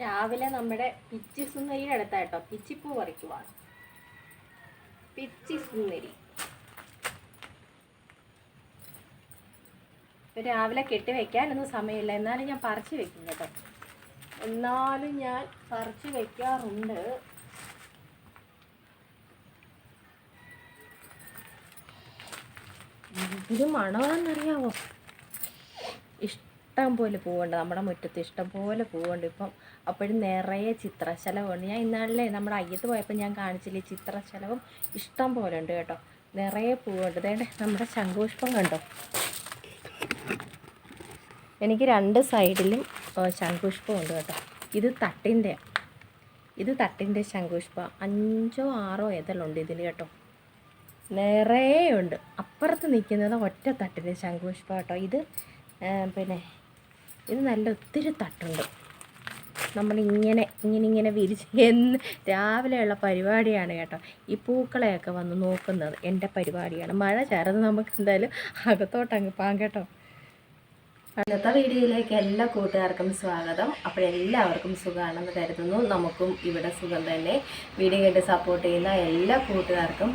രാവിലെ നമ്മുടെ പിച്ചി സുന്ദരിയുടെ അടുത്തായിട്ടോ പിച്ചിപ്പൂ പറിക്കുവാണ്. പിച്ചി സുന്ദരി രാവിലെ കെട്ടി വെക്കാനൊന്നും സമയമില്ല, എന്നാലും ഞാൻ പറിച്ച് വെക്കും കേട്ടോ. എന്നാലും ഞാൻ പറിച്ച് വെക്കാറുണ്ട്. ഇത് മണമാണെന്നറിയാമോ? ഇഷ്ടം പോലെ പൂവുണ്ട് നമ്മുടെ മുറ്റത്ത്, ഇഷ്ടം പോലെ പൂവുണ്ട് ഇപ്പം. അപ്പോഴും നിറയെ ചിത്രശലഭമുണ്ട്. ഞാൻ ഇന്നാളിലെ നമ്മുടെ അയ്യത്ത് പോയപ്പോൾ ഞാൻ കാണിച്ചില്ലേ, ചിത്രശലഭം ഇഷ്ടം പോലെ ഉണ്ട് കേട്ടോ. നിറയെ പൂവുണ്ട്. അതേണ്ട നമ്മുടെ ശംഖുപുഷ്പം കണ്ടോ? എനിക്ക് രണ്ട് സൈഡിലും ശംഖുപുഷ്പമുണ്ട് കേട്ടോ. ഇത് തട്ടിൻ്റെ ശംഖുപുഷ്പം 5 or 6 ഇതളുണ്ട് ഇതിൽ കേട്ടോ. നിറയെ ഉണ്ട്. അപ്പുറത്ത് നിൽക്കുന്നത് ഒറ്റ തട്ടിൻ്റെ ശംഖുപുഷ്പം കേട്ടോ. ഇത് നല്ല ഒത്തിരി തട്ടുണ്ട്. നമ്മളിങ്ങനെ വിരിച്ച് രാവിലെയുള്ള പരിപാടിയാണ് കേട്ടോ. ഈ പൂക്കളെയൊക്കെ വന്ന് നോക്കുന്നത് എൻ്റെ പരിപാടിയാണ്. മഴ ചേർന്ന് നമുക്ക് എന്തായാലും അകത്തോട്ടങ്ങ് പോകാം കേട്ടോ. ഇന്നത്തെ വീഡിയോയിലേക്ക് എല്ലാ കൂട്ടുകാർക്കും സ്വാഗതം. അപ്പോഴെല്ലാവർക്കും സുഖമാണെന്ന് കരുതുന്നു. നമുക്കും ഇവിടെ സുഖം തന്നെ. വീഡിയോ കണ്ട് സപ്പോർട്ട് ചെയ്യുന്ന എല്ലാ കൂട്ടുകാർക്കും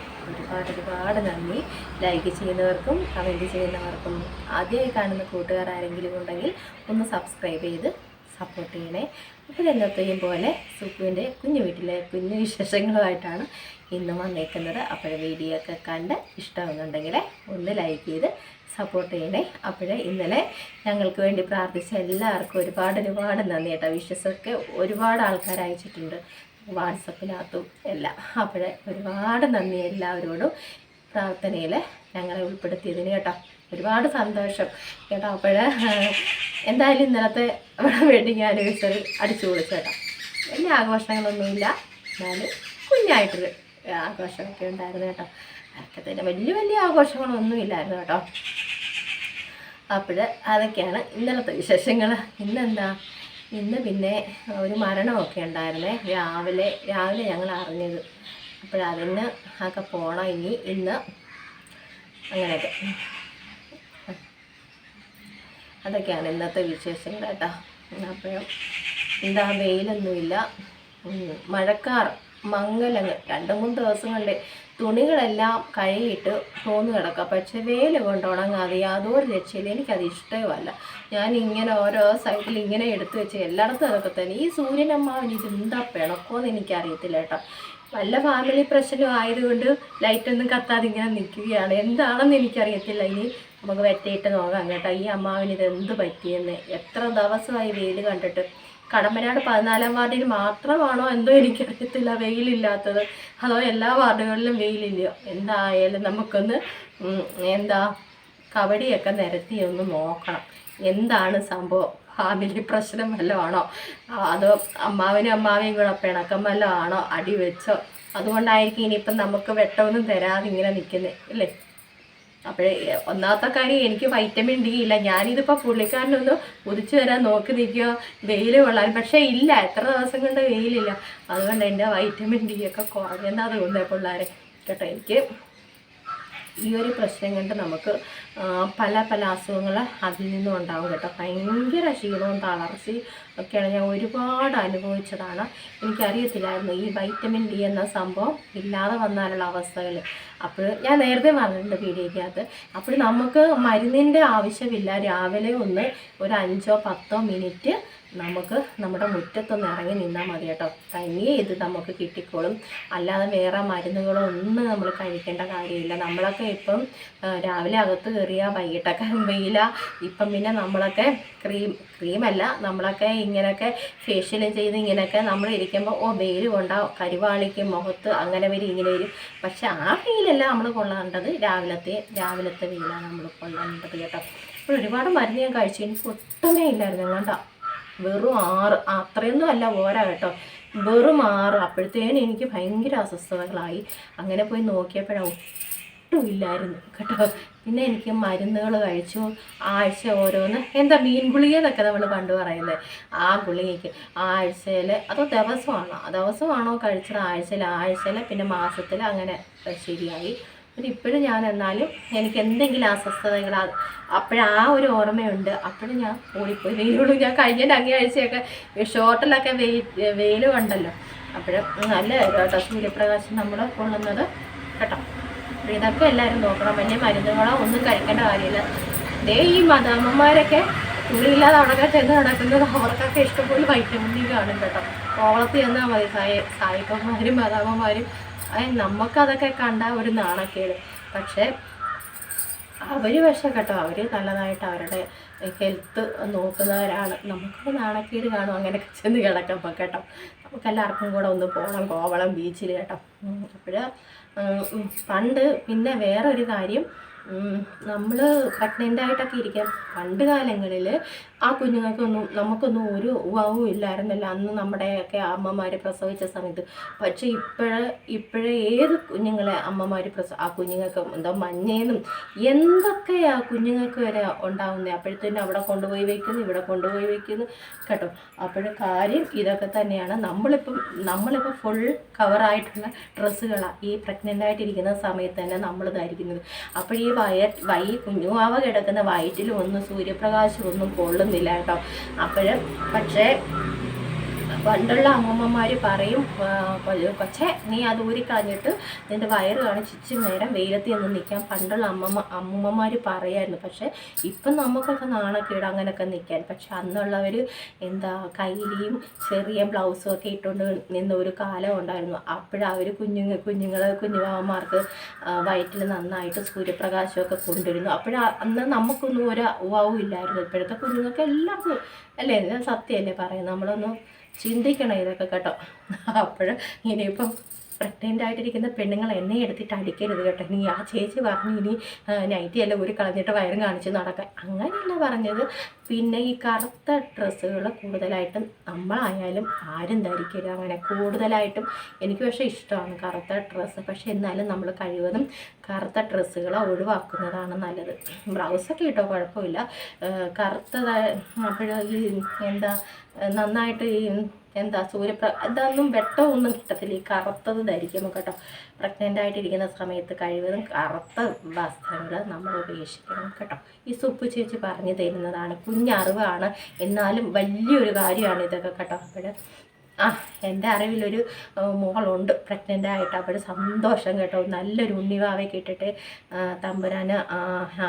ഒരുപാട് നന്ദി. ലൈക്ക് ചെയ്യുന്നവർക്കും കമൻറ്റ് ചെയ്യുന്നവർക്കും ആദ്യമായി കാണുന്ന കൂട്ടുകാർ ആരെങ്കിലും ഉണ്ടെങ്കിൽ ഒന്ന് സബ്സ്ക്രൈബ് ചെയ്ത് സപ്പോർട്ട് ചെയ്യണേ. അപ്പോൾ എന്നത്തെയും പോലെ സുഖുവിൻ്റെ കുഞ്ഞു വീട്ടിലെ കുഞ്ഞു വിശേഷങ്ങളുമായിട്ടാണ് ഇന്ന് വന്നേക്കുന്നത്. അപ്പോൾ വീഡിയോ ഒക്കെ കണ്ട് ഇഷ്ടമാകുന്നുണ്ടെങ്കിൽ ഒന്ന് ലൈക്ക് ചെയ്ത് സപ്പോർട്ട് ചെയ്യണേ. അപ്പോഴേ ഇന്നലെ ഞങ്ങൾക്ക് വേണ്ടി പ്രാർത്ഥിച്ച എല്ലാവർക്കും ഒരുപാട് നന്ദി കേട്ടോ. വിശ്വസമൊക്കെ ഒരുപാട് ആൾക്കാർ അയച്ചിട്ടുണ്ട് വാട്സപ്പിനകത്തും എല്ലാം. അപ്പോഴേ ഒരുപാട് നന്ദി എല്ലാവരോടും പ്രാർത്ഥനയിൽ ഞങ്ങളെ ഉൾപ്പെടുത്തിയതിന് കേട്ടോ. ഒരുപാട് സന്തോഷം കേട്ടോ. അപ്പോഴേ എന്തായാലും ഇന്നലത്തെ വെഡിങ് ആനിവേഴ്സറി അടിച്ചു പൊളിച്ചു കേട്ടോ. വലിയ ആഘോഷങ്ങളൊന്നുമില്ല, എന്നാലും കുഞ്ഞായിട്ടൊരു ആഘോഷമൊക്കെ ഉണ്ടായിരുന്നു കേട്ടോ. അതൊക്കെ വലിയ ആഘോഷങ്ങളൊന്നും ഇല്ലായിരുന്നു കേട്ടോ. അപ്പോൾ അതൊക്കെയാണ് ഇന്നലത്തെ വിശേഷങ്ങൾ. ഇന്ന് പിന്നെ ഒരു മരണമൊക്കെ ഉണ്ടായിരുന്നേ. രാവിലെ ഞങ്ങൾ അറിഞ്ഞത്. അപ്പോഴതിന് ഒക്കെ പോകണം ഇന്ന് അങ്ങനെയൊക്കെ. അതൊക്കെയാണ് ഇന്നത്തെ വിശേഷങ്ങൾ കേട്ടോ. അപ്പോഴും വെയിലൊന്നുമില്ല, മഴക്കാർ മംഗലങ്ങൾ 2-3 ദിവസം കൊണ്ട് തുണികളെല്ലാം കഴുകിയിട്ട് തോന്നു കിടക്കുക. പക്ഷെ വെയിൽ കൊണ്ട് ഉണങ്ങാതെ യാതൊരു രക്ഷയില്ല. എനിക്കത് ഇഷ്ടവുമല്ല. ഞാൻ ഇങ്ങനെ ഓരോ സൈഡിൽ ഇങ്ങനെ എടുത്തു വെച്ച് എല്ലായിടത്തും അതൊക്കെ തന്നെ. ഈ സൂര്യനമ്മാവിന് ഇതെന്താ പിണക്കോന്ന് എനിക്കറിയത്തില്ല കേട്ടോ. വല്ല ഫാമിലി പ്രശ്നം ആയതുകൊണ്ട് ലൈറ്റൊന്നും കത്താതെ ഇങ്ങനെ നിൽക്കുകയാണ്. എന്താണെന്ന് എനിക്കറിയത്തില്ല. ഇനി നമുക്ക് വെറ്റയിട്ട് നോക്കാം കേട്ടോ. ഈ അമ്മാവിന് ഇതെന്ത് പറ്റിയെന്ന്. എത്ര ദിവസമായി വെയിൽ കണ്ടിട്ട്. കടമ്പനാട് 14-ാം വാർഡിൽ മാത്രമാണോ എന്തോ എനിക്കറിയത്തില്ല വെയിലില്ലാത്തത്, അതോ എല്ലാ വാർഡുകളിലും വെയിലില്ലയോ. എന്തായാലും നമുക്കൊന്ന് കബഡിയൊക്കെ നിരത്തി ഒന്ന് നോക്കണം. എന്താണ് സംഭവം? ഫാമിലി പ്രശ്നം വല്ലതും ആണോ, അതോ അമ്മാവയും കൂടെ പിണക്കം വല്ലതും ആണോ, അടി വെച്ചോ? അതുകൊണ്ടായിരിക്കും ഇനിയിപ്പം നമുക്ക് വെട്ടമൊന്നും തരാതെ ഇങ്ങനെ നിൽക്കുന്നത് അല്ലേ. അപ്പോഴേ ഒന്നാമത്തെ കാര്യം, എനിക്ക് വൈറ്റമിൻ ഡി ഇല്ല. ഞാനിതിപ്പോൾ പുള്ളിക്കാരനൊന്ന് ഉദിച്ചു വരാൻ നോക്കി നിൽക്കുക വെയിൽ കൊള്ളാൻ. പക്ഷേ ഇല്ല, എത്ര ദിവസം കൊണ്ട് വെയിലില്ല. അതുകൊണ്ട് എൻ്റെ വൈറ്റമിൻ ഡി ഒക്കെ കുറഞ്ഞെന്നാ തോന്നുന്നത് പിള്ളേരെ കേട്ടോ. എനിക്ക് ഈ ഒരു പ്രശ്നം കൊണ്ട് നമുക്ക് പല അസുഖങ്ങൾ അതിൽ നിന്നും ഉണ്ടാവും കേട്ടോ. ഭയങ്കര ക്ഷീണവും തളർച്ചയും ഒക്കെയാണ് ഞാൻ ഒരുപാട് അനുഭവിച്ചതാണ്. എനിക്കറിയത്തില്ലായിരുന്നു ഈ വൈറ്റമിൻ ഡി എന്ന സംഭവം ഇല്ലാതെ വന്നാലുള്ള അവസ്ഥകൾ. അപ്പോൾ ഞാൻ നേരത്തെ പറഞ്ഞിട്ടുണ്ട് വീഡിയോയ്ക്കകത്ത്. അപ്പോൾ നമുക്ക് മരുന്നിൻ്റെ ആവശ്യമില്ല. രാവിലെ ഒരു 5-10 മിനിറ്റ് നമുക്ക് നമ്മുടെ മുറ്റത്തൊന്ന് ഇറങ്ങി നിന്നാൽ മതി കേട്ടോ. തനിയെ ഇത് നമുക്ക് കിട്ടിക്കോളും. അല്ലാതെ വേറെ മരുന്നുകളൊന്നും നമ്മൾ കഴിക്കേണ്ട കാര്യമില്ല. നമ്മളൊക്കെ ഇപ്പം രാവിലെ അകത്ത് കയറിയ വൈകിട്ടൊക്കെ വെയില. ഇപ്പം പിന്നെ നമ്മളൊക്കെ ക്രീമല്ല, നമ്മളൊക്കെ ഇങ്ങനെയൊക്കെ ഫേഷ്യൽ ചെയ്ത് ഇങ്ങനെയൊക്കെ നമ്മൾ ഇരിക്കുമ്പോൾ വെയിൽ കൊണ്ടാൽ കരിവാളിക്ക് മുഖത്ത് അങ്ങനെ വരും ഇങ്ങനെ വരും. പക്ഷെ ആ വെയിലല്ല നമ്മൾ കൊള്ളേണ്ടത്, രാവിലത്തെ വെയിലാണ് നമ്മൾ കൊള്ളേണ്ടത് കേട്ടോ. അപ്പോൾ ഒരുപാട് മരുന്ന് ഞാൻ കഴിച്ചു, എനിക്ക് ഒട്ടുമേ ഇല്ലായിരുന്നു കേട്ടോ. വെറും 6, അത്രയൊന്നും അല്ല പോരാ കേട്ടോ, വെറും 6. അപ്പോഴത്തേനും എനിക്ക് ഭയങ്കര അസ്വസ്ഥതകളായി. അങ്ങനെ പോയി നോക്കിയപ്പോഴാണ് ഒട്ടും ഇല്ലായിരുന്നു കേട്ടോ. പിന്നെ എനിക്ക് മരുന്നുകൾ കഴിച്ചു, ആഴ്ച ഓരോന്ന്. മീൻ ഗുളിക എന്നൊക്കെ നമ്മൾ പണ്ട് പറയുന്നത്, ആ ഗുളികയ്ക്ക് ആഴ്ചയിൽ അതോ ദിവസമാണോ കഴിച്ചത്, ആഴ്ചയിൽ പിന്നെ മാസത്തിൽ അങ്ങനെ ശരിയായി. പിന്നെ ഇപ്പോഴും ഞാൻ എന്നാലും എനിക്ക് എന്തെങ്കിലും അസ്വസ്ഥതകൾ അപ്പോഴാ ഒരു ഓർമ്മയുണ്ട്. അപ്പോഴും ഞാൻ ഓടിപ്പോയി വെയിലുള്ളൂ. ഞാൻ കഴിഞ്ഞ അങ്ങേ ആഴ്ചയൊക്കെ ഷോർട്ടിലൊക്കെ വെയിൽ കണ്ടല്ലോ. അപ്പോഴും നല്ല കേട്ടോ സൂര്യപ്രകാശം നമ്മൾ കൊള്ളുന്നത് കേട്ടോ. അപ്പോൾ ഇതൊക്കെ എല്ലാവരും നോക്കണം. വലിയ മരുന്നുകളോ ഒന്നും കഴിക്കേണ്ട കാര്യമില്ല. ദേ ഈ മദാമ്മമാരൊക്കെ തുണിയില്ലാതെ അവിടെ ചെന്ന് നടക്കുന്നത് അവർക്കൊക്കെ ഇഷ്ടംപോലെ വൈറ്റമിൻ ഡി കാണും കേട്ടോ. കോവളത്ത് ചെന്നാൽ മതി സായിപ്പന്മാരും മദാമ്മമാരും. നമുക്കതൊക്കെ കണ്ട ഒരു നാണക്കേട്. പക്ഷേ അവർ കേട്ടോ അവർ നല്ലതായിട്ട് അവരുടെ ഹെൽത്ത് നോക്കുന്നവരാണ്. നമുക്കൊരു നാണക്കേട് കാണും അങ്ങനെയൊക്കെ ചെന്ന് കിടക്കുമ്പോൾ കേട്ടോ. നമുക്കെല്ലാവർക്കും കൂടെ ഒന്ന് പോകണം കോവളം ബീച്ചിൽ കേട്ടോ. അപ്പോൾ പണ്ട് പിന്നെ വേറൊരു കാര്യം, നമ്മൾ പ്രഗ്നൻ്റായിട്ടൊക്കെ ഇരിക്കാം പണ്ട് കാലങ്ങളിൽ ആ കുഞ്ഞുങ്ങൾക്കൊന്നും നമുക്കൊന്നും ഒരു ഉവ്വും ഇല്ലായിരുന്നല്ലോ അന്ന് നമ്മുടെയൊക്കെ അമ്മമാർ പ്രസവിച്ച സമയത്ത്. പക്ഷേ ഇപ്പോഴേ ഏത് കുഞ്ഞുങ്ങളെ അമ്മമാർ ആ കുഞ്ഞുങ്ങൾക്ക് എന്താ മഞ്ഞേന്നും എന്തൊക്കെയാ കുഞ്ഞുങ്ങൾക്ക് വരെ ഉണ്ടാവുന്നത്. അപ്പോഴത്തേനും അവിടെ കൊണ്ടുപോയി വയ്ക്കുന്നു, ഇവിടെ കൊണ്ടുപോയി വയ്ക്കുന്നു കേട്ടോ. അപ്പോൾ കാര്യം ഇതൊക്കെ തന്നെയാണ്. നമ്മളിപ്പോൾ ഫുൾ കവറായിട്ടുള്ള ഡ്രസ്സുകളാണ് ഈ പ്രഗ്നൻ്റായിട്ടിരിക്കുന്ന സമയത്ത് തന്നെ നമ്മൾ ധരിക്കുന്നത്. അപ്പോൾ ഈ കുഞ്ഞുമാവ കിടക്കുന്ന വയറ്റിലും ഒന്നും സൂര്യപ്രകാശം ഒന്നും കൊള്ളുന്നില്ല കേട്ടോ. പക്ഷേ പണ്ടുള്ള അമ്മമ്മമാർ പറയും, പക്ഷേ നീ അത് ഊരിക്കളഞ്ഞിട്ട് നിൻ്റെ വയറ് കാണിച്ചിച്ച് നേരം വെയിലത്ത് നിന്ന് നിൽക്കാൻ പണ്ടുള്ള അമ്മമ്മമാർ പറയായിരുന്നു. പക്ഷേ ഇപ്പം നമുക്കൊക്കെ നാണക്കേട് അങ്ങനെയൊക്കെ നിൽക്കാൻ. പക്ഷെ അന്നുള്ളവർ എന്താ കയ്യിലെയും ചെറിയ ബ്ലൗസും ഒക്കെ ഇട്ടുകൊണ്ട് നിന്ന ഒരു കാലം ഉണ്ടായിരുന്നു. അപ്പോഴവർ കുഞ്ഞുമാവന്മാർക്ക് വയറ്റിൽ നന്നായിട്ട് സൂര്യപ്രകാശമൊക്കെ കൊണ്ടുവരുന്നു. അന്ന് നമുക്കൊന്നും ഒരു ഉവാവും ഇല്ലായിരുന്നു. ഇപ്പോഴത്തെ കുഞ്ഞുങ്ങൾക്ക് എല്ലാവർക്കും അല്ലേ, സത്യമല്ലേ പറയാം. നമ്മളൊന്നും ചിന്തിക്കണം ഇതൊക്കെ കേട്ടോ. അപ്പോൾ ഇനിയിപ്പം പ്രഗ്നൻ്റ് ആയിട്ടിരിക്കുന്ന പെണ്ണുങ്ങൾ എന്നെ എടുത്തിട്ട് അടിക്കരുത് കേട്ടോ. നീ ആ ചേച്ചി പറഞ്ഞു ഇനി നൈറ്റിയെല്ലാം ഊരി കളഞ്ഞിട്ട് വയറും കാണിച്ച് നടക്കാൻ, അങ്ങനെയല്ല പറഞ്ഞത്. പിന്നെ ഈ കറുത്ത ഡ്രസ്സുകൾ കൂടുതലായിട്ടും നമ്മളായാലും ആരും ധരിക്കരുത് അങ്ങനെ കൂടുതലായിട്ടും. എനിക്ക് പക്ഷേ ഇഷ്ടമാണ് കറുത്ത ഡ്രസ്സ്. പക്ഷെ എന്നാലും നമ്മൾ കഴിവതും കറുത്ത ഡ്രസ്സുകൾ ഒഴിവാക്കുന്നതാണ് നല്ലത്. ബ്ലൗസൊക്കെ ഇട്ടോ കുഴപ്പമില്ല, കറുത്തതായ അപ്പോൾ ഈ എന്താ നന്നായിട്ട് ഈ എന്താ ഇതൊന്നും വെട്ടമൊന്നും കിട്ടത്തില്ല. ഈ കറുത്തത് ധരിക്കുമ്പോൾ കേട്ടോ. പ്രഗ്നൻ്റ് ആയിട്ടിരിക്കുന്ന സമയത്ത് കഴിവതും കറുത്ത വസ്ത്രങ്ങൾ നമ്മൾ ഉപേക്ഷിക്കണം കേട്ടോ. ഈ സുപ്പ് ചേച്ചി പറഞ്ഞു തരുന്നതാണ്, കുഞ്ഞറിവാണ്, എന്നാലും വലിയൊരു കാര്യമാണ് ഇതൊക്കെ കേട്ടോ. അപ്പോൾ എൻ്റെ അറിവിലൊരു മോളുണ്ട് പ്രഗ്നൻ്റ് ആയിട്ട്. അപ്പോൾ സന്തോഷം കേട്ടോ. നല്ലൊരു ഉണ്ണിവാവയൊക്കെ ഇട്ടിട്ട് തമ്പുരാന്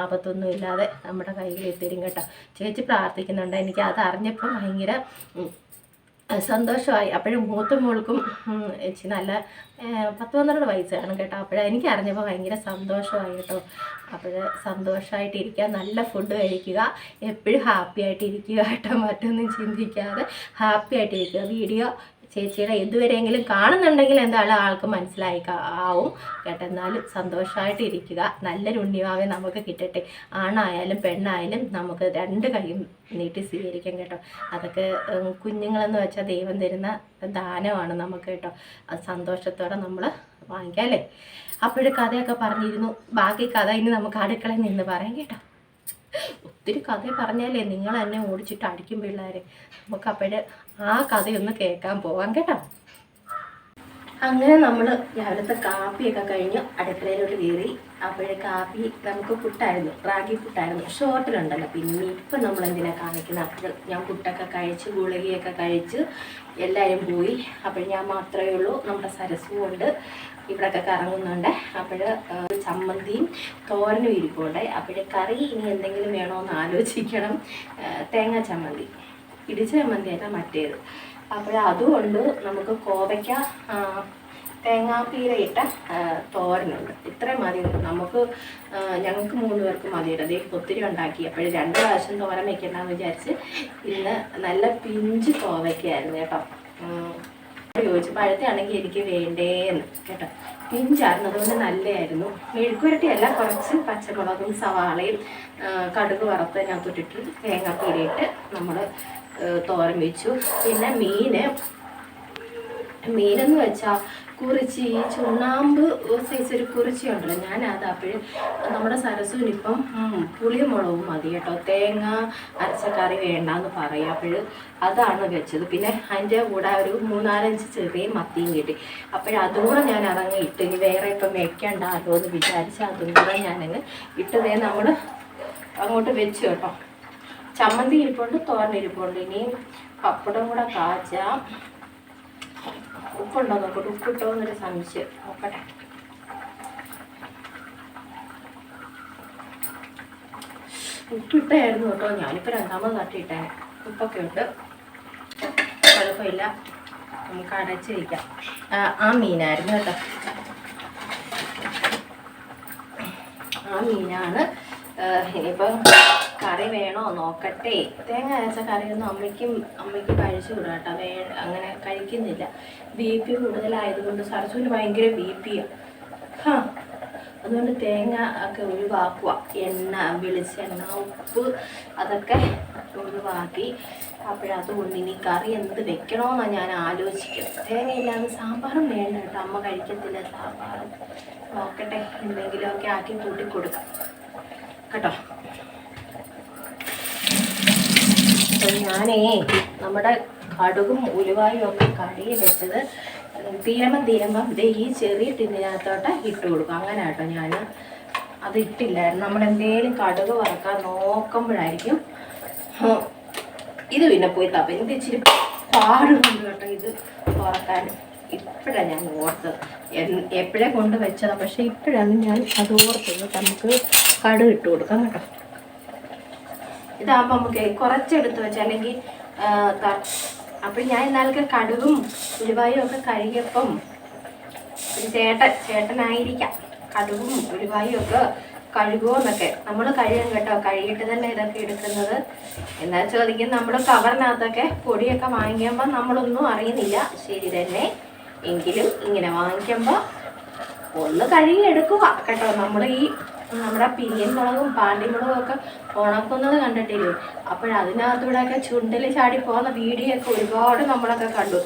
ആപത്തൊന്നും ഇല്ലാതെ നമ്മുടെ കയ്യിൽ എത്തിരും കേട്ടോ. ചേച്ചി പ്രാർത്ഥിക്കുന്നുണ്ട്. എനിക്ക് അത് അറിഞ്ഞപ്പോൾ ഭയങ്കര സന്തോഷമായി. അപ്പോഴും മൂത്ത മോൾക്കും ചേച്ചി നല്ല 10-12 വയസ്സാണ് കേട്ടോ. എനിക്ക് അറിഞ്ഞപ്പോൾ ഭയങ്കര സന്തോഷമായി കേട്ടോ. അപ്പോൾ സന്തോഷമായിട്ടിരിക്കുക, നല്ല ഫുഡ് കഴിക്കുക, എപ്പോഴും ഹാപ്പി ആയിട്ടിരിക്കുക കേട്ടോ. മറ്റൊന്നും ചിന്തിക്കാതെ ഹാപ്പി ആയിട്ടിരിക്കുക. വീഡിയോ ചേച്ചിയുടെ ഇതുവരെയെങ്കിലും കാണുന്നുണ്ടെങ്കിൽ എന്തായാലും ആൾക്ക് മനസ്സിലായി ആവും കേട്ടോ. എന്നാലും സന്തോഷമായിട്ടിരിക്കുക. നല്ലൊരു ഉണ്ണിവാവെ നമുക്ക് കിട്ടട്ടെ. ആണായാലും പെണ്ണായാലും നമുക്ക് 2 കൈയും നീട്ടി സ്വീകരിക്കാം കേട്ടോ. അതൊക്കെ കുഞ്ഞുങ്ങളെന്ന് വെച്ചാൽ ദൈവം തരുന്ന ദാനമാണ് നമുക്ക് കേട്ടോ. അത് സന്തോഷത്തോടെ നമ്മൾ വാങ്ങിക്കാം അല്ലേ. അപ്പോഴും കഥയൊക്കെ പറഞ്ഞിരുന്നു. ബാക്കി കഥ ഇനി നമുക്ക് അടുക്കളയിൽ നിന്ന് പറയാം കേട്ടോ. ഒത്തിരി കഥ പറഞ്ഞാലേ നിങ്ങൾ എന്നെ ഓടിച്ചിട്ട് അടിക്കും പിള്ളേരെ. നമുക്ക് അപ്പോഴ് ആ കഥയൊന്ന് കേൾക്കാൻ പോവാം കേട്ടോ. അങ്ങനെ നമ്മൾ രാവിലത്തെ കാപ്പിയൊക്കെ കഴിഞ്ഞ് അടുക്കളയിലോട്ട് കയറി. അപ്പോഴേ കാപ്പി നമുക്ക് പുട്ടായിരുന്നു, റാഗി പുട്ടായിരുന്നു, ഷോർട്ടിലുണ്ടല്ലോ. പിന്നെ ഇപ്പം നമ്മൾ എന്തിനാണ് കാണിക്കുന്നത്. അപ്പോൾ ഞാൻ പുട്ടൊക്കെ കഴിച്ച് ഗുളികയൊക്കെ കഴിച്ച് എല്ലാവരും പോയി. അപ്പോൾ ഞാൻ മാത്രമേ ഉള്ളൂ. നമ്മുടെ സരസ്സും ഉണ്ട് ഇവിടെയൊക്കെ കറങ്ങുന്നുണ്ട്. അപ്പോൾ ചമ്മന്തിയും തോരനും ഇരിപ്പുണ്ട്. അപ്പോൾ കറി ഇനി എന്തെങ്കിലും വേണമെന്ന് ആലോചിക്കണം. തേങ്ങ ചമ്മന്തി, ഇടിച്ച ചമ്മന്തിയല്ല മറ്റേത്. അപ്പോൾ അതുകൊണ്ട് നമുക്ക് കോവയ്ക്ക തേങ്ങാപ്പീരയിട്ട തോരനുണ്ട്. ഇത്രയും മതി നമുക്ക്. ഞങ്ങൾക്ക് 3 പേർക്ക് മതിയുടെ. അതേ ഒത്തിരി ഉണ്ടാക്കി. അപ്പോൾ 2 പ്രാവശ്യം തോരൻ വയ്ക്കണ്ടെന്ന് വിചാരിച്ച് ഇന്ന് നല്ല പിഞ്ച് കോവയ്ക്കായിരുന്നു കേട്ടോ. ചോദിച്ചു പഴുത്താണെങ്കിൽ എനിക്ക് വേണ്ടേന്ന് കേട്ടോ. പിഞ്ചായിരുന്നു, അതുകൊണ്ട് നല്ലതായിരുന്നു. മെഴുക്കുരട്ടിയല്ല, കുറച്ച് പച്ചമുളകും സവാളയും കടുക് വറുത്തതിനകത്തോട്ടിട്ട് തേങ്ങാപ്പീരയിട്ട് നമ്മൾ തോരൻ വെച്ചു. പിന്നെ മീനെന്ന് വെച്ചാൽ കുറിച്ചി, ഈ ചുണ്ണാമ്പ് സൈസ് ഒരു കുറിച്ചി ഉണ്ടല്ലോ, ഞാനത് അപ്പോഴും നമ്മുടെ സരസുവിനിപ്പം പുളിയും മുളകും മതി കേട്ടോ, തേങ്ങ അരച്ച കറി വേണ്ടാന്ന് പറയും. അപ്പോഴും അതാണ് വെച്ചത്. പിന്നെ അതിൻ്റെ കൂടെ ഒരു 3-4 ചെറിയ മത്തിയും കിട്ടി. അപ്പോഴതും കൂടെ ഞാൻ അതങ്ങ് ഇട്ട്, ഇനി വേറെ ഇപ്പം വെക്കണ്ടല്ലോ എന്ന് വിചാരിച്ച് അതും കൂടെ ഞാനങ്ങ് ഇട്ടതേ നമ്മൾ അങ്ങോട്ട് വെച്ച് കേട്ടോ. ചമ്മന്തി ഇരിപ്പുണ്ട്, തോരനിരിപ്പുണ്ട്. ഇനിയും പപ്പടം കൂടെ കാച്ചാം. ഉപ്പുണ്ടോ നോക്കട്ടെ, ഉപ്പിട്ടോ എന്നൊരു സംശയം, നോക്കട്ടെ. ഉപ്പിട്ടായിരുന്നു കേട്ടോ, ഞാനിപ്പോൾ 2ാമത് തട്ടിയിട്ടേ. ഉപ്പൊക്കെ ഉണ്ട്, കുഴപ്പമില്ല, നമുക്ക് അടച്ച് വയ്ക്കാം. ആ മീനായിരുന്നു കേട്ടോ, ആ മീനാണ്. ഇനിയിപ്പം കറി വേണോ നോക്കട്ടെ. തേങ്ങ അരച്ച കറിയൊന്നും അമ്മയ്ക്ക് കഴിച്ചു വിടാം കേട്ടോ, അങ്ങനെ കഴിക്കുന്നില്ല. BP കൂടുതലായതുകൊണ്ട്, സരസുവിന് ഭയങ്കര BP-യാണ്. അതുകൊണ്ട് തേങ്ങ ഒക്കെ ഒഴിവാക്കുക. എണ്ണ, വെളിച്ചെണ്ണ, ഉപ്പ് അതൊക്കെ ഒഴിവാക്കി. അപ്പോഴതുകൊണ്ട് ഇനി കറി എന്ത് വെക്കണമെന്നാണ് ഞാൻ ആലോചിക്കുന്നത്. തേങ്ങയില്ലാതെ സാമ്പാറും വേണ്ട കേട്ടോ, അമ്മ കഴിക്കത്തില്ല സാമ്പാറും. നോക്കട്ടെ, എന്തെങ്കിലുമൊക്കെ ആക്കി കൂട്ടി കൊടുക്കാം കേട്ടോ. അപ്പം ഞാനേ നമ്മുടെ കടുകും ഉലുവായും ഒക്കെ കഴുകി വെച്ചത് തീരുമ്പം ഇതേ ഈ ചെറിയ ടിന്നിനകത്തോട്ട് ഇട്ട് കൊടുക്കും. അങ്ങനെ കേട്ടോ, ഞാൻ അത് ഇട്ടില്ലായിരുന്നു. നമ്മളെന്തേലും കടുക് വറക്കാൻ നോക്കുമ്പോഴായിരിക്കും ഇത് പിന്നെ പോയി തപ്പ. ഇത് ഇച്ചിരി പാടുകൊണ്ട് കേട്ടോ ഇത് തുറക്കാൻ. ഇപ്പോഴാണ് ഞാൻ ഓർത്തത്, എപ്പോഴേ കൊണ്ട് വെച്ചതാണ്, പക്ഷേ ഇപ്പോഴാണ് ഞാൻ അത് ഓർത്തത്. നമുക്ക് കടുക് ഇട്ട് കൊടുക്കാം കേട്ടോ. ഇതാകുമ്പോൾ നമുക്ക് കുറച്ചെടുത്ത് വെച്ചാൽ അല്ലെങ്കിൽ അപ്പം ഞാൻ ഇന്നാലൊക്കെ കടുകും ഉലുവായും ഒക്കെ കഴുകിയപ്പം ചേട്ടനായിരിക്കാം കടുകും ഉലുവായും ഒക്കെ കഴുകുമോ എന്നൊക്കെ. നമ്മൾ കഴുകാൻ കേട്ടോ, കഴുകിയിട്ട് തന്നെ ഇതൊക്കെ എടുക്കുന്നത്. എന്നാ ചോദിക്കും, നമ്മൾ കവറിനകത്തൊക്കെ പൊടിയൊക്കെ വാങ്ങിക്കുമ്പോൾ നമ്മളൊന്നും അറിയുന്നില്ല, ശരി തന്നെ. എങ്കിലും ഇങ്ങനെ വാങ്ങിക്കുമ്പോൾ ഒന്ന് കഴുകി എടുക്കുക കേട്ടോ. നമ്മുടെ പിരിയൻ മുളകും പാണ്ടിമുളകും ഒക്കെ ഉണക്കുന്നത് കണ്ടിട്ടില്ലേ? അപ്പോഴതിനകത്തൂടെയൊക്കെ ചുണ്ടിൽ ചാടി പോകുന്ന വീഡിയോ ഒക്കെ ഒരുപാട് നമ്മളൊക്കെ കണ്ടു.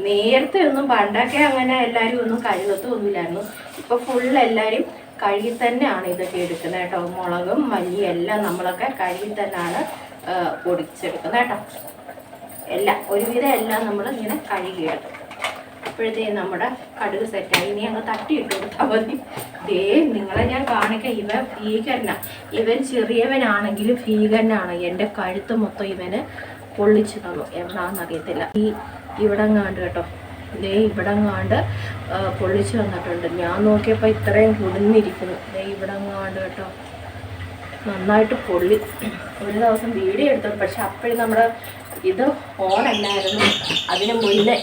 നേരത്തെ ഒന്നും പണ്ടൊക്കെ അങ്ങനെ എല്ലാവരും ഒന്നും കഴുകത്തൊന്നുമില്ലായിരുന്നു. ഇപ്പോൾ ഫുൾ എല്ലാവരും കഴുകി തന്നെയാണ് ഇതൊക്കെ എടുക്കുന്നത് കേട്ടോ. മുളകും മല്ലിയും എല്ലാം നമ്മളൊക്കെ കഴുകി തന്നെയാണ് പൊടിച്ചെടുക്കുന്നത് കേട്ടോ. ഒരുവിധം എല്ലാം നമ്മൾ ഇങ്ങനെ കഴുകിയെടുക്കും. അപ്പോഴത്തേക്കും നമ്മുടെ കടുക് സെറ്റായി. ഇനി അങ്ങ് തട്ടിയിട്ട് കൊടുത്താൽ മതി. നിങ്ങളെ ഞാൻ കാണിക്കാം. ഇവൻ ചെറിയവനാണെങ്കിലും ഭീകരനാണ്. എൻ്റെ കഴുത്ത് മൊത്തം ഇവന് പൊള്ളിച്ചു തന്നു. എവിടാന്നറിയത്തില്ല. ഇവിടങ്ങാണ്ട് കേട്ടോ, ഇവിടങ്ങാണ്ട് പൊള്ളിച്ചു വന്നിട്ടുണ്ട്. ഞാൻ നോക്കിയപ്പോൾ ഇത്രയും കുടുന്നിരിക്കുന്നു. ഇവിടങ്ങാണ്ട് കേട്ടോ, നന്നായിട്ട് പൊള്ളി. ഒരു ദിവസം വീഡിയോ എടുത്തത്, പക്ഷെ അപ്പോഴും നമ്മുടെ ഇത് ഓണല്ലായിരുന്നു. അതിന് മുന്നേ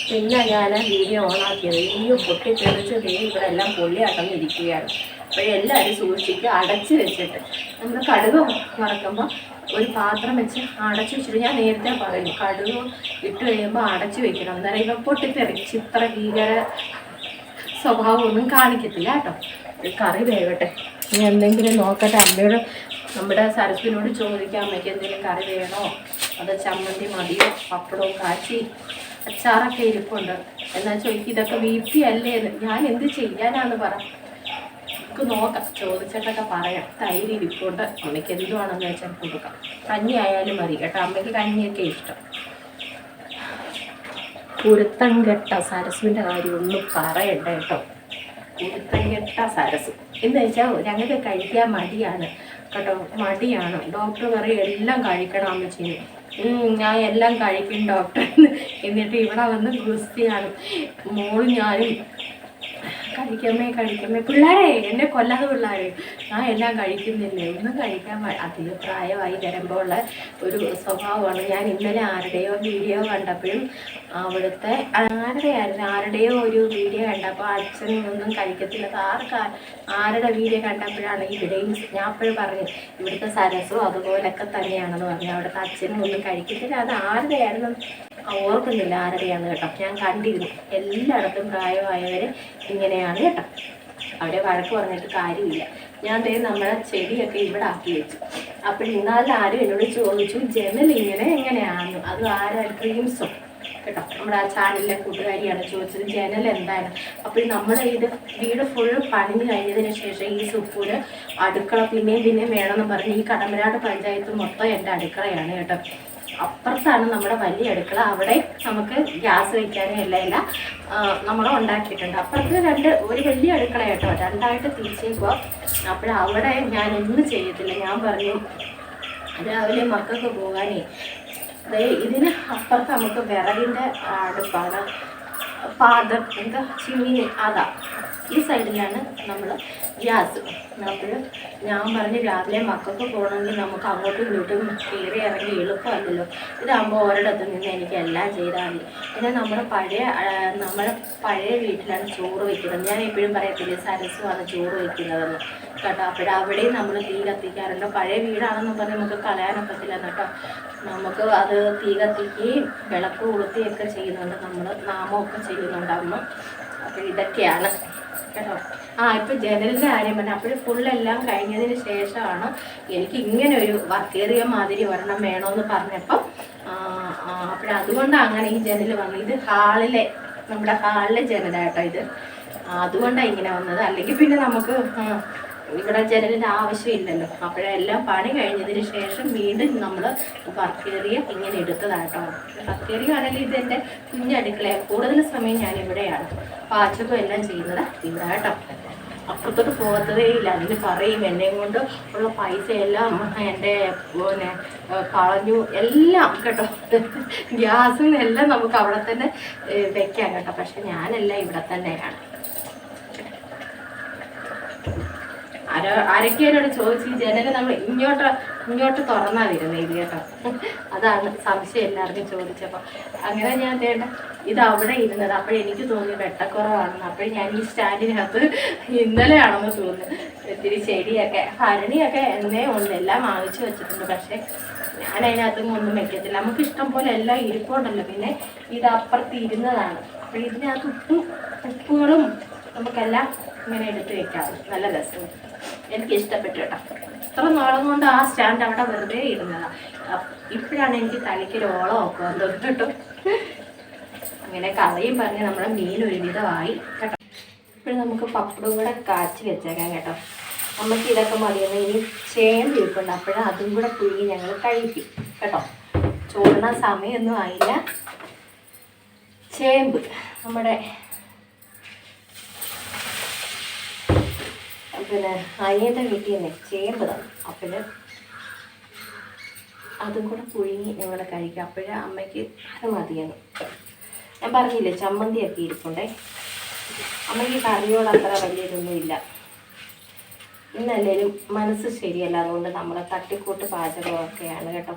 പിന്നെ ഞാൻ വീഡിയോ ഓണാക്കിയത്. പൊട്ടിത്തെറിച്ച് ഇവിടെ എല്ലാം പൊള്ളിയാട്ടന്നിരിക്കുകയാണ്. അപ്പോഴെല്ലാവരും സൂക്ഷിക്കുക, അടച്ച് വെച്ചിട്ട്. നമ്മൾ കടുക് വറക്കുമ്പോൾ ഒരു പാത്രം വെച്ച് അടച്ചു വെച്ചിട്ട്, ഞാൻ നേരത്തെ പറയും, കടുക് ഇട്ട് കഴിയുമ്പോൾ അടച്ചു വെക്കണം. അന്നേരം ഇവ പൊട്ടിത്തെറിച്ച് ഇത്ര ഭീകര സ്വഭാവമൊന്നും കാണിക്കത്തില്ല കേട്ടോ. കറി വേവട്ടെ, ഇനി എന്തെങ്കിലും നോക്കട്ടെ. അമ്മയോട്, നമ്മുടെ സരസ്വിനോട് ചോദിക്കാം, അമ്മയ്ക്ക് എന്തെങ്കിലും കറി വേണോ, അത് ചമ്മന്തി മതിയോ, പപ്പടവും കാച്ചി അച്ചാറൊക്കെ ഇരിപ്പുണ്ട്. എന്നാൽ ചോദിക്കും, ഇതൊക്കെ BP അല്ലേന്ന്. ഞാൻ എന്ത് ചെയ്യാനാന്ന് പറ, നമുക്ക് നോക്കാം, ചോദിച്ചിട്ടൊക്കെ പറയാം. തൈര് ഇരിപ്പുണ്ട്, അമ്മയ്ക്ക് എന്തുവാണെന്ന് വെച്ചാൽ കൊടുക്കാം. കഞ്ഞി ആയാലും മതി കേട്ടോ, അമ്മയ്ക്ക് കഞ്ഞിയൊക്കെ ഇഷ്ടം. കുരുത്തം കെട്ട സരസ്വിൻ്റെ കാര്യം ഒന്നും പറയണ്ട കേട്ടോ. കുരുത്തം കെട്ട സരസ് എന്ന് വെച്ചാൽ ഞങ്ങൾക്ക് കഴിക്കാൻ മടിയാണ് കേട്ടോ, മടിയാണ്. ഡോക്ടർ പറയും എല്ലാം കഴിക്കണം അമ്മച്ചിന്. ഞാൻ എല്ലാം കഴിക്കും ഡോക്ടർ. എന്നിട്ട് ഇവിടെ വന്ന് ഗുസ്തിയാണ് മോളും ഞാനും. കഴിക്കമ്മേ പിള്ളേരെ, എന്നെ കൊല്ലാതെ പിള്ളേരെ, ഞാൻ എല്ലാം കഴിക്കുന്നില്ലേ, ഒന്നും കഴിക്കാൻ അധികം പ്രായമായി വരുമ്പോൾ ഉള്ള ഒരു സ്വഭാവമാണ്. ഞാൻ ഇന്നലെ ആരുടെയോ വീഡിയോ കണ്ടപ്പോഴും അവിടുത്തെ ആരുടെയോ ഒരു വീഡിയോ കണ്ടപ്പോൾ അച്ഛൻ ഒന്നും കഴിക്കത്തില്ല. ആരുടെ വീഡിയോ കണ്ടപ്പോഴാണ് ഇവിടെയും ഞാൻ അപ്പോഴും പറഞ്ഞു, ഇവിടുത്തെ സരസും അതുപോലൊക്കെ തന്നെയാണെന്ന് പറഞ്ഞു. അവിടുത്തെ അച്ഛനും ഒന്നും കഴിക്കത്തില്ല. അത് ആരുടെയായിരുന്നു ഓർക്കുന്നില്ല ആരുടെയാണെന്ന് കേട്ടോ. ഞാൻ കണ്ടിരുന്നു എല്ലായിടത്തും പ്രായമായവർ ഇങ്ങനെയാണ് കേട്ടോ. അവരെ വഴക്ക് പറഞ്ഞിട്ട് കാര്യമില്ല. ഞാൻ നമ്മളെ ചെടിയൊക്കെ ഇവിടെ ആക്കി വെച്ചു. അപ്പോൾ ഇന്നാലും ആരും എന്നോട് ചോദിച്ചു, ജനൽ ഇങ്ങനെ എങ്ങനെയാണ്, അത് ആരാ ഡ്രീംസോ കേട്ടോ. നമ്മുടെ ആ ചാനലിലെ കൂട്ടുകാരിയാണ് ചോദിച്ചത് ജനൽ എന്താണ്. അപ്പോൾ നമ്മൾ ഇത് വീട് ഫുൾ പണിഞ്ഞ് കഴിഞ്ഞതിന് ശേഷം ഈ സുപ്പൂര് അടുക്കള പിന്നെയും വേണമെന്ന് പറഞ്ഞ് ഈ കടമ്പനാട് പഞ്ചായത്ത് മൊത്തം എൻ്റെ അടുക്കളയാണ് കേട്ടോ. അപ്പുറത്താണ് നമ്മുടെ വലിയ അടുക്കള. അവിടെ നമുക്ക് ഗ്യാസ് വയ്ക്കാനും എല്ലാം നമ്മൾ ഉണ്ടാക്കിയിട്ടുണ്ട്. അപ്പുറത്ത് ഒരു വലിയ അടുക്കള കേട്ടോ, രണ്ടായിട്ട് തിരിച്ചേക്കുമ്പോൾ. അപ്പോഴവിടെ ഞാൻ ഒന്നും ചെയ്യത്തില്ല. ഞാൻ പറഞ്ഞു രാവിലെ മക്കൾക്ക് പോകാനേ ഇതിന് അപ്പുറത്ത് നമുക്ക് വിറകിൻ്റെ അടുപ്പാണ്, പാത്രം എന്താ ചിമ്മിനി, അതാ ഈ സൈഡിലാണ് നമ്മൾ ഗ്യാസ്. അപ്പോൾ ഞാൻ പറഞ്ഞ് രാവിലെ മക്കൾക്ക് പോകണമെങ്കിൽ നമുക്ക് അങ്ങോട്ടും ഇങ്ങോട്ടും കയറി ഇറങ്ങി എളുപ്പമല്ലല്ലോ, ഇതാകുമ്പോൾ ഒരിടത്ത് നിന്ന് എനിക്ക് എല്ലാം ചെയ്താൽ മതി. പിന്നെ നമ്മുടെ പഴയ വീട്ടിലാണ് ചോറ് വയ്ക്കുന്നത്. ഞാൻ എപ്പോഴും പറയത്തില്ലേ സരസുമാണ് ചോറ് വയ്ക്കുന്നതെന്ന് കേട്ടോ. അപ്പോഴവിടെയും നമ്മൾ തീ കത്തിക്കാറുണ്ട്. പഴയ വീടാണെന്ന് പറഞ്ഞ് നമുക്ക് കളയാനൊക്കത്തില്ല കേട്ടോ. നമുക്ക് അത് തീ കത്തിക്കുകയും വിളക്ക് കൊളുത്തുകയൊക്കെ ചെയ്യുന്നുണ്ട്, നമ്മൾ നാമമൊക്കെ ചെയ്യുന്നുണ്ട് അമ്മ. അപ്പോൾ ഇതൊക്കെയാണ് കേട്ടോ. ഇപ്പം ജനലിൻ്റെ കാര്യം പറഞ്ഞാൽ അപ്പോൾ ഫുള്ളെല്ലാം കഴിഞ്ഞതിന് ശേഷമാണ് എനിക്ക് ഇങ്ങനെ ഒരു വർക്കേറിയ മാതിരി ഒരെണ്ണം വേണമെന്ന് പറഞ്ഞപ്പം അതുകൊണ്ടാണ് അങ്ങനെ ഈ ജനൽ വന്നത്. ഇത് നമ്മുടെ ഹാളിലെ ജനലാട്ടോ ഇത്. അതുകൊണ്ടാണ് ഇങ്ങനെ വന്നത്. അല്ലെങ്കിൽ പിന്നെ നമുക്ക് ഇവിടെ ജനലിൻ്റെ ആവശ്യമില്ലല്ലോ. അപ്പോഴെല്ലാം പണി കഴിഞ്ഞതിന് ശേഷം വീണ്ടും നമ്മൾ വർക്കേറിയ ഇങ്ങനെ എടുത്തതാട്ടോ. വർക്കേറിയ ആണെങ്കിൽ ഇതെൻ്റെ കുഞ്ഞടുക്കളയാണ്. കൂടുതൽ സമയം ഞാൻ ഇവിടെയാണ് പാചകം എല്ലാം ചെയ്യുന്നത് ഇവിടെ കേട്ടോ. അപ്പുറത്തോട്ട് പോകത്തതേ ഇല്ല. അതിന് പറയും എന്നെയും കൊണ്ട് ഉള്ള പൈസയെല്ലാം എൻ്റെ കളഞ്ഞു എല്ലാം കേട്ടോ. ഗ്യാസും എല്ലാം നമുക്ക് അവിടെ തന്നെ വെക്കാം കേട്ടോ. പക്ഷെ ഞാനെല്ലാം ഇവിടെ തന്നെയാണ്. ആരൊക്കെയോട് ചോദിച്ചു ഈ ജനല് നമ്മൾ ഇങ്ങോട്ട് തുറന്നാ വരുന്നത് ഇത് കേട്ടോ. അതാണ് സംശയം എല്ലാവർക്കും ചോദിച്ചപ്പോൾ. അങ്ങനെ ഞാൻ ഇത് അവിടെ ഇരുന്നത്. അപ്പോഴെനിക്ക് തോന്നി വെട്ടക്കുറവാണെന്ന്. അപ്പോൾ ഞാൻ ഈ സ്റ്റാൻഡിനകത്ത് ഇന്നലെയാണെന്ന് തോന്നുന്നു ഇത്തിരി ചെടിയൊക്കെ ഭരണിയൊക്കെ എന്നേ ഉണ്ട്, എല്ലാം വാങ്ങിച്ചു വെച്ചിട്ടുണ്ട്. പക്ഷേ ഞാൻ അതിനകത്തൊന്നും ഒന്നും വെക്കത്തില്ല. നമുക്ക് ഇഷ്ടം പോലെ എല്ലാം ഇരിപ്പുണ്ടല്ലോ. പിന്നെ ഇത് അപ്പുറത്ത് ഇരുന്നതാണ്. അപ്പോൾ ഇതിനകത്ത് ഉപ്പുകളും നമുക്കെല്ലാം ഇങ്ങനെ എടുത്ത് വെക്കാം. നല്ല രസം, എനിക്ക് ഇഷ്ടപ്പെട്ടു കേട്ടോ. ഇത്ര നാളും കൊണ്ട് ആ സ്റ്റാൻഡ് അവിടെ വെറുതെ ഇരുന്നതാണ്. ഇപ്പോഴാണ് എനിക്ക് തലയ്ക്കൊരു ഓളമൊക്കെ വന്നത് കേട്ടോ. അങ്ങനെ കറിയും പറഞ്ഞ് നമ്മുടെ മീൻ ഒരുവിധമായി കേട്ടോ. ഇപ്പോഴും നമുക്ക് പപ്പടവും കൂടെ കാച്ചി വെച്ചേക്കാം കേട്ടോ. നമുക്ക് ഇതൊക്കെ മതിയെന്ന്. ഇനി ചേമ്പ് ഇരിപ്പുണ്ട്, അപ്പോഴും അതും കൂടെ പുഴുങ്ങി ഞങ്ങൾ കഴിക്കും കേട്ടോ. ചോറിന സമയമൊന്നും ആയില്ല. ചേമ്പ് നമ്മുടെ പിന്നെ അനിയൻ്റെ വീട്ടിൽ നിന്ന് ചേമ്പ് തന്നു. അപ്പോൾ അതും കൂടെ പുഴുങ്ങി ഞങ്ങൾ കഴിക്കും. അപ്പോഴേ അമ്മയ്ക്ക് അത് മതിയെന്ന്. ഞാൻ പറഞ്ഞില്ലേ ചമ്മന്തിയൊക്കെ ഇരിപ്പുണ്ടേ. അമ്മയ്ക്ക് കറിയോട് അത്ര വലിയതൊന്നുമില്ല. ഇന്നല്ലേലും മനസ്സ് ശരിയല്ല. അതുകൊണ്ട് നമ്മൾ തട്ടിക്കൂട്ട് പാചകമൊക്കെയാണ് കേട്ടോ.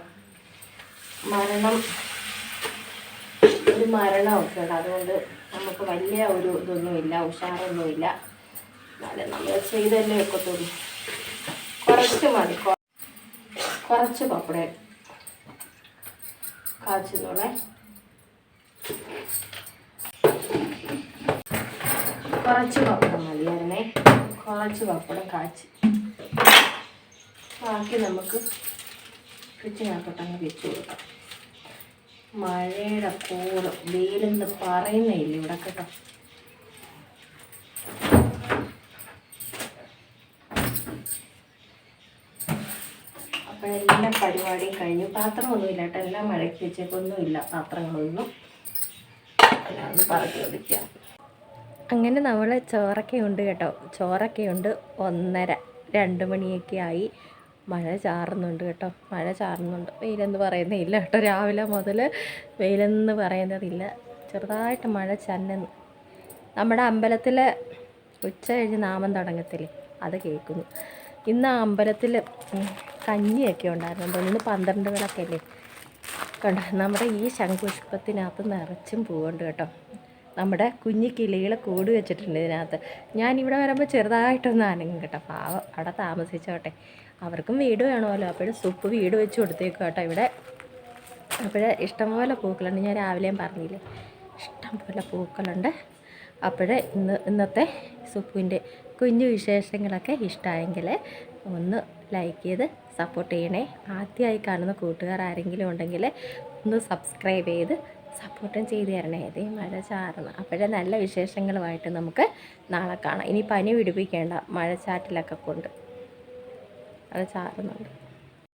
ഒരു മരണമൊക്കെ ഉണ്ട്. അതുകൊണ്ട് നമുക്ക് വലിയ ഒരു ഇതൊന്നുമില്ല, ഉഷാറൊന്നുമില്ല. എന്നാലും നമ്മൾ ചെയ്തല്ലേ വെക്കത്തുള്ളൂ. കുറച്ച് മതി, കുറച്ച് പപ്പട കാച്ചുന്നോളെ. കുറച്ച് പപ്പടം മതിയായിരുന്നേ. കുറച്ച് പപ്പടം കാച്ചി ബാക്കി നമുക്ക് ഫ്രിഡ്ജിനകത്തോട്ടങ്ങ് വെച്ച് കൊടുക്കാം. മഴയുടെ കോള് വെയിലെന്ന് പറയുന്നേ ഇല്ല ഇവിടെ കേട്ടോ. അപ്പോഴെല്ലാം പരിപാടിയും കഴിഞ്ഞു. പാത്രമൊന്നുമില്ല കേട്ടോ, എല്ലാം മഴയ്ക്ക് വെച്ചേക്കൊന്നുമില്ല പാത്രങ്ങളൊന്നും. എല്ലാം ഒന്ന് പറഞ്ഞു കൊടുക്കാം. അങ്ങനെ നമ്മൾ ചോറൊക്കെ ഉണ്ട് കേട്ടോ. ചോറൊക്കെ ഉണ്ട്. 1:30-2 മണിയൊക്കെ ആയി. മഴ ചാറുന്നുണ്ട് കേട്ടോ. മഴ ചാറുന്നുണ്ട്. വെയിലെന്ന് പറയുന്നതില്ല കേട്ടോ. രാവിലെ മുതൽ വെയിലെന്ന് പറയുന്നതില്ല. ചെറുതായിട്ട് മഴ ചന്നുന്നു. നമ്മുടെ അമ്പലത്തിൽ ഉച്ച കഴിഞ്ഞ് നാമം തുടങ്ങത്തില്ലേ, അത് കേൾക്കുന്നു. ഇന്ന് ആ അമ്പലത്തിൽ കഞ്ഞിയൊക്കെ ഉണ്ടായിരുന്നു. ഇന്ന് 12 വിളക്കല്ലേ കണ്ടോ. നമ്മുടെ ഈ ശംഖുപുഷ്പത്തിനകത്ത് നിറച്ചും പൂവുണ്ട് കേട്ടോ. നമ്മുടെ കുഞ്ഞു കിളികളെ കൂട് വെച്ചിട്ടുണ്ട് ഇതിനകത്ത്. ഞാനിവിടെ വരുമ്പോൾ ചെറുതായിട്ടൊന്ന് അനങ്ങും കേട്ടോ. പാവം അവിടെ താമസിച്ചോട്ടെ, അവർക്കും വീട് വേണമല്ലോ. അപ്പോഴും സുപ്പ് വീട് വെച്ച് കൊടുത്തേക്കും കേട്ടോ ഇവിടെ. അപ്പോഴേ ഇഷ്ടംപോലെ പൂക്കളുണ്ട്. ഞാൻ രാവിലെയും പറഞ്ഞില്ലേ ഇഷ്ടംപോലെ പൂക്കളുണ്ട്. അപ്പോഴേ ഇന്നത്തെ സുപ്പുവിൻ്റെ കുഞ്ഞു വിശേഷങ്ങളൊക്കെ ഇഷ്ടമായെങ്കിൽ ഒന്ന് ലൈക്ക് ചെയ്ത് സപ്പോർട്ട് ചെയ്യണേ. ആദ്യമായി കാണുന്ന കൂട്ടുകാർ ആരെങ്കിലും ഉണ്ടെങ്കിൽ ഒന്ന് സബ്സ്ക്രൈബ് ചെയ്ത് സപ്പോർട്ടും ചെയ്തു തരണേ. ഇതേ മഴ ചാറുന്നു. അപ്പോഴേ നല്ല വിശേഷങ്ങളുമായിട്ട് നമുക്ക് നാളെ കാണാം. ഇനി പനി പിടിപ്പിക്കേണ്ട മഴച്ചാറ്റിലൊക്കെ കൊണ്ട്. മഴ ചാറുന്നുണ്ട്.